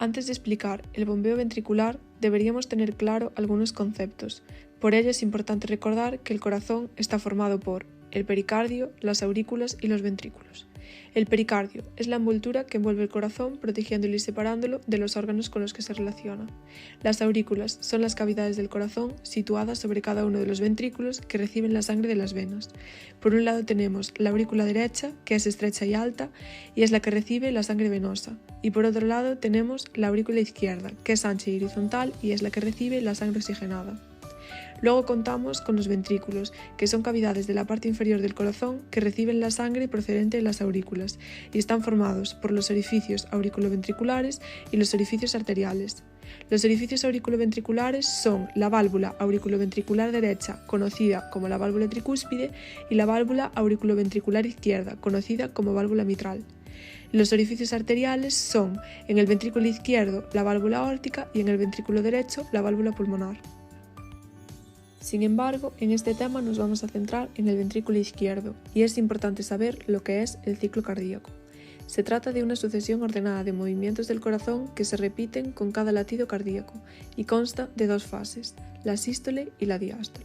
Antes de explicar el bombeo ventricular, deberíamos tener claro algunos conceptos. Por ello es importante recordar que el corazón está formado por el pericardio, las aurículas y los ventrículos. El pericardio es la envoltura que envuelve el corazón, protegiéndolo y separándolo de los órganos con los que se relaciona. Las aurículas son las cavidades del corazón situadas sobre cada uno de los ventrículos que reciben la sangre de las venas. Por un lado tenemos la aurícula derecha, que es estrecha y alta, y es la que recibe la sangre venosa. Y por otro lado tenemos la aurícula izquierda, que es ancha y horizontal y es la que recibe la sangre oxigenada. Luego contamos con los ventrículos, que son cavidades de la parte inferior del corazón que reciben la sangre procedente de las aurículas y están formados por los orificios auriculoventriculares y los orificios arteriales. Los orificios auriculoventriculares son la válvula auriculoventricular derecha, conocida como la válvula tricúspide, y la válvula auriculoventricular izquierda, conocida como válvula mitral. Los orificios arteriales son, en el ventrículo izquierdo, la válvula aórtica y en el ventrículo derecho, la válvula pulmonar. Sin embargo, en este tema nos vamos a centrar en el ventrículo izquierdo y es importante saber lo que es el ciclo cardíaco. Se trata de una sucesión ordenada de movimientos del corazón que se repiten con cada latido cardíaco y consta de dos fases, la sístole y la diástole.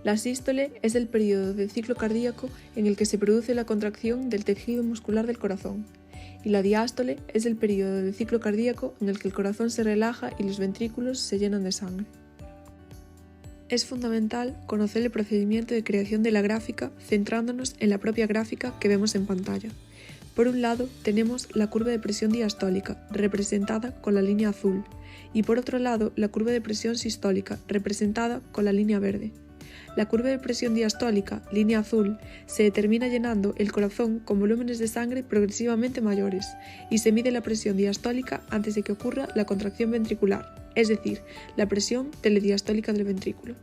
La sístole es el periodo del ciclo cardíaco en el que se produce la contracción del tejido muscular del corazón, y la diástole es el periodo del ciclo cardíaco en el que el corazón se relaja y los ventrículos se llenan de sangre. Es fundamental conocer el procedimiento de creación de la gráfica centrándonos en la propia gráfica que vemos en pantalla. Por un lado tenemos la curva de presión diastólica, representada con la línea azul, y por otro lado la curva de presión sistólica, representada con la línea verde. La curva de presión diastólica, línea azul, se determina llenando el corazón con volúmenes de sangre progresivamente mayores y se mide la presión diastólica antes de que ocurra la contracción ventricular, es decir, la presión telediastólica del ventrículo.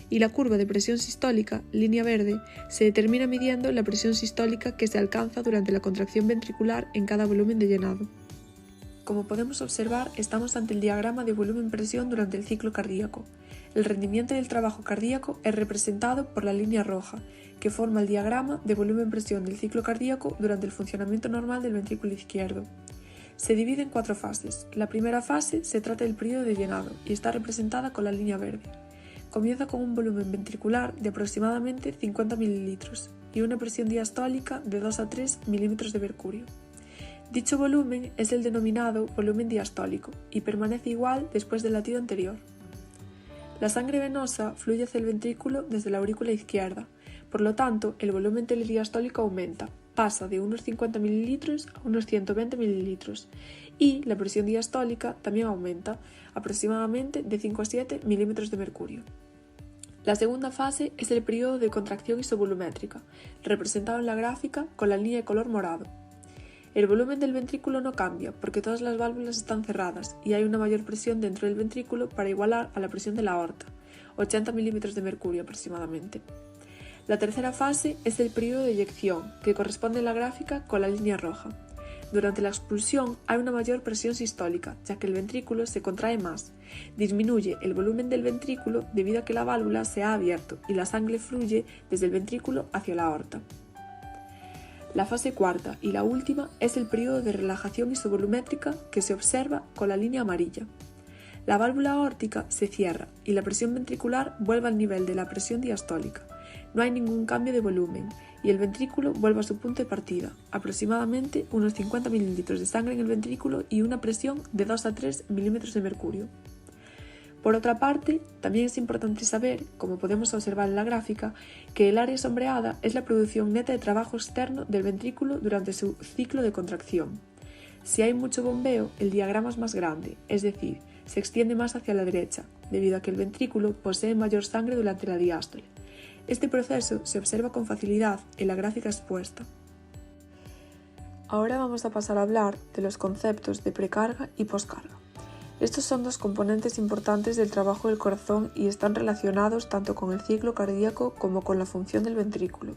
Y la curva de presión sistólica, línea verde, se determina midiendo la presión sistólica que se alcanza durante la contracción ventricular en cada volumen de llenado. Como podemos observar, estamos ante el diagrama de volumen-presión durante el ciclo cardíaco. El rendimiento del trabajo cardíaco es representado por la línea roja, que forma el diagrama de volumen-presión del ciclo cardíaco durante el funcionamiento normal del ventrículo izquierdo. Se divide en 4 fases. La primera fase se trata del periodo de llenado y está representada con la línea verde. Comienza con un volumen ventricular de aproximadamente 50 ml y una presión diastólica de 2 a 3 milímetros de mercurio. Dicho volumen es el denominado volumen diastólico y permanece igual después del latido anterior. La sangre venosa fluye hacia el ventrículo desde la aurícula izquierda, por lo tanto el volumen telediastólico aumenta, pasa de unos 50 ml a unos 120 ml y la presión diastólica también aumenta, aproximadamente de 5 a 7 milímetros de mercurio. La segunda fase es el periodo de contracción isovolumétrica, representado en la gráfica con la línea de color morado. El volumen del ventrículo no cambia porque todas las válvulas están cerradas y hay una mayor presión dentro del ventrículo para igualar a la presión de la aorta, 80 milímetros de mercurio aproximadamente. La tercera fase es el periodo de eyección, que corresponde en la gráfica con la línea roja. Durante la expulsión hay una mayor presión sistólica, ya que el ventrículo se contrae más. Disminuye el volumen del ventrículo debido a que la válvula se ha abierto y la sangre fluye desde el ventrículo hacia la aorta. La fase cuarta y la última es el periodo de relajación isovolumétrica que se observa con la línea amarilla. La válvula aórtica se cierra y la presión ventricular vuelve al nivel de la presión diastólica. No hay ningún cambio de volumen y el ventrículo vuelve a su punto de partida, aproximadamente unos 50 ml de sangre en el ventrículo y una presión de 2 a 3 milímetros de mercurio. Por otra parte, también es importante saber, como podemos observar en la gráfica, que el área sombreada es la producción neta de trabajo externo del ventrículo durante su ciclo de contracción. Si hay mucho bombeo, el diagrama es más grande, es decir, se extiende más hacia la derecha, debido a que el ventrículo posee mayor sangre durante la diástole. Este proceso se observa con facilidad en la gráfica expuesta. Ahora vamos a pasar a hablar de los conceptos de precarga y poscarga. Estos son dos componentes importantes del trabajo del corazón y están relacionados tanto con el ciclo cardíaco como con la función del ventrículo.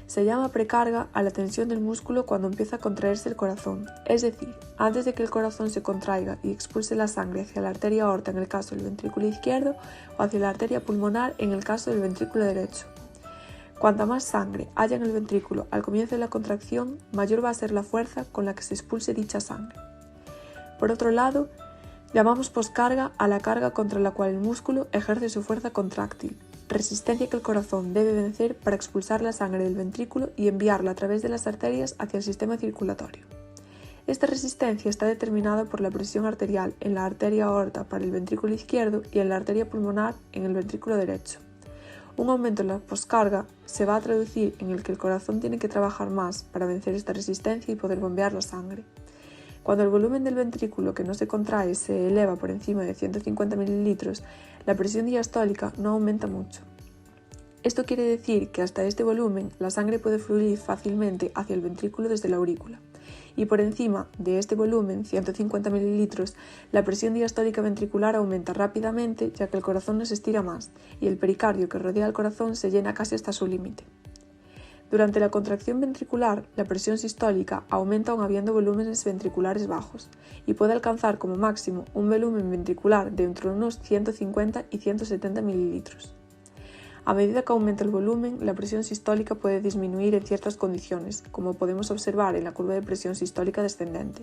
Se llama precarga a la tensión del músculo cuando empieza a contraerse el corazón, es decir, antes de que el corazón se contraiga y expulse la sangre hacia la arteria aorta en el caso del ventrículo izquierdo o hacia la arteria pulmonar en el caso del ventrículo derecho. Cuanta más sangre haya en el ventrículo al comienzo de la contracción, mayor va a ser la fuerza con la que se expulse dicha sangre. Por otro lado, llamamos poscarga a la carga contra la cual el músculo ejerce su fuerza contráctil, resistencia que el corazón debe vencer para expulsar la sangre del ventrículo y enviarla a través de las arterias hacia el sistema circulatorio. Esta resistencia está determinada por la presión arterial en la arteria aorta para el ventrículo izquierdo y en la arteria pulmonar en el ventrículo derecho. Un aumento en la poscarga se va a traducir en el que el corazón tiene que trabajar más para vencer esta resistencia y poder bombear la sangre. Cuando el volumen del ventrículo que no se contrae se eleva por encima de 150 ml, la presión diastólica no aumenta mucho. Esto quiere decir que hasta este volumen la sangre puede fluir fácilmente hacia el ventrículo desde la aurícula. Y por encima de este volumen, 150 ml, la presión diastólica ventricular aumenta rápidamente ya que el corazón no se estira más y el pericardio que rodea al corazón se llena casi hasta su límite. Durante la contracción ventricular, la presión sistólica aumenta aun habiendo volúmenes ventriculares bajos y puede alcanzar como máximo un volumen ventricular de entre unos 150 y 170 ml. A medida que aumenta el volumen, la presión sistólica puede disminuir en ciertas condiciones, como podemos observar en la curva de presión sistólica descendente,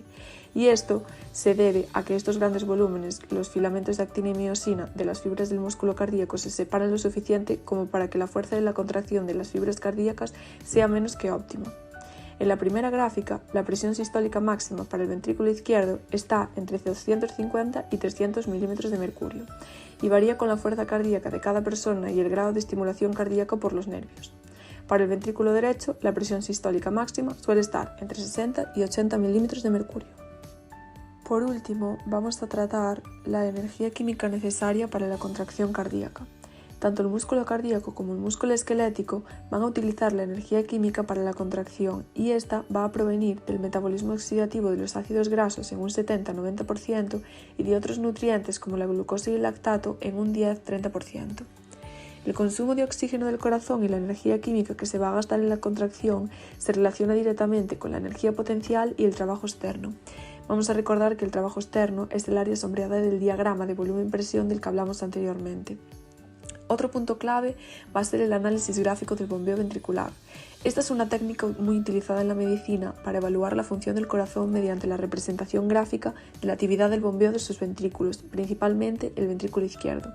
y esto se debe a que estos grandes volúmenes, los filamentos de actina y miosina de las fibras del músculo cardíaco se separan lo suficiente como para que la fuerza de la contracción de las fibras cardíacas sea menos que óptima. En la primera gráfica, la presión sistólica máxima para el ventrículo izquierdo está entre 250 y 300 milímetros de mercurio y varía con la fuerza cardíaca de cada persona y el grado de estimulación cardíaca por los nervios. Para el ventrículo derecho, la presión sistólica máxima suele estar entre 60 y 80 milímetros de mercurio. Por último, vamos a tratar la energía química necesaria para la contracción cardíaca. Tanto el músculo cardíaco como el músculo esquelético van a utilizar la energía química para la contracción y esta va a provenir del metabolismo oxidativo de los ácidos grasos en un 70-90% y de otros nutrientes como la glucosa y el lactato en un 10-30%. El consumo de oxígeno del corazón y la energía química que se va a gastar en la contracción se relaciona directamente con la energía potencial y el trabajo externo. Vamos a recordar que el trabajo externo es el área sombreada del diagrama de volumen-presión del que hablamos anteriormente. Otro punto clave va a ser el análisis gráfico del bombeo ventricular. Esta es una técnica muy utilizada en la medicina para evaluar la función del corazón mediante la representación gráfica de la actividad del bombeo de sus ventrículos, principalmente el ventrículo izquierdo.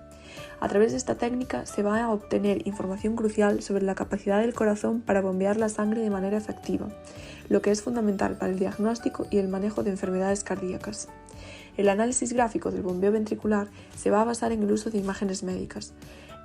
A través de esta técnica se va a obtener información crucial sobre la capacidad del corazón para bombear la sangre de manera efectiva, lo que es fundamental para el diagnóstico y el manejo de enfermedades cardíacas. El análisis gráfico del bombeo ventricular se va a basar en el uso de imágenes médicas.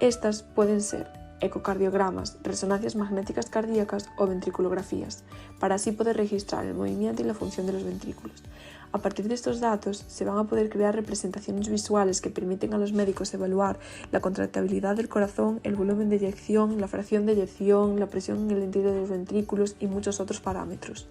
Estas pueden ser ecocardiogramas, resonancias magnéticas cardíacas o ventriculografías, para así poder registrar el movimiento y la función de los ventrículos. A partir de estos datos se van a poder crear representaciones visuales que permiten a los médicos evaluar la contractibilidad del corazón, el volumen de eyección, la fracción de eyección, la presión en el interior de los ventrículos y muchos otros parámetros.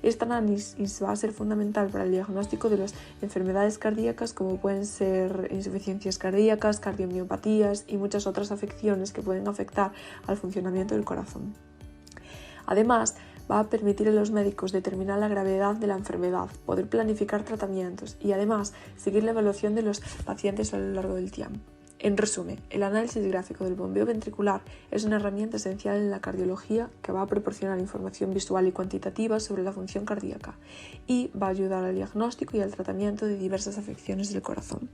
Este análisis va a ser fundamental para el diagnóstico de las enfermedades cardíacas como pueden ser insuficiencias cardíacas, cardiomiopatías y muchas otras afecciones que pueden afectar al funcionamiento del corazón. Además, va a permitir a los médicos determinar la gravedad de la enfermedad, poder planificar tratamientos y además seguir la evaluación de los pacientes a lo largo del tiempo. En resumen, el análisis gráfico del bombeo ventricular es una herramienta esencial en la cardiología que va a proporcionar información visual y cuantitativa sobre la función cardíaca y va a ayudar al diagnóstico y al tratamiento de diversas afecciones del corazón.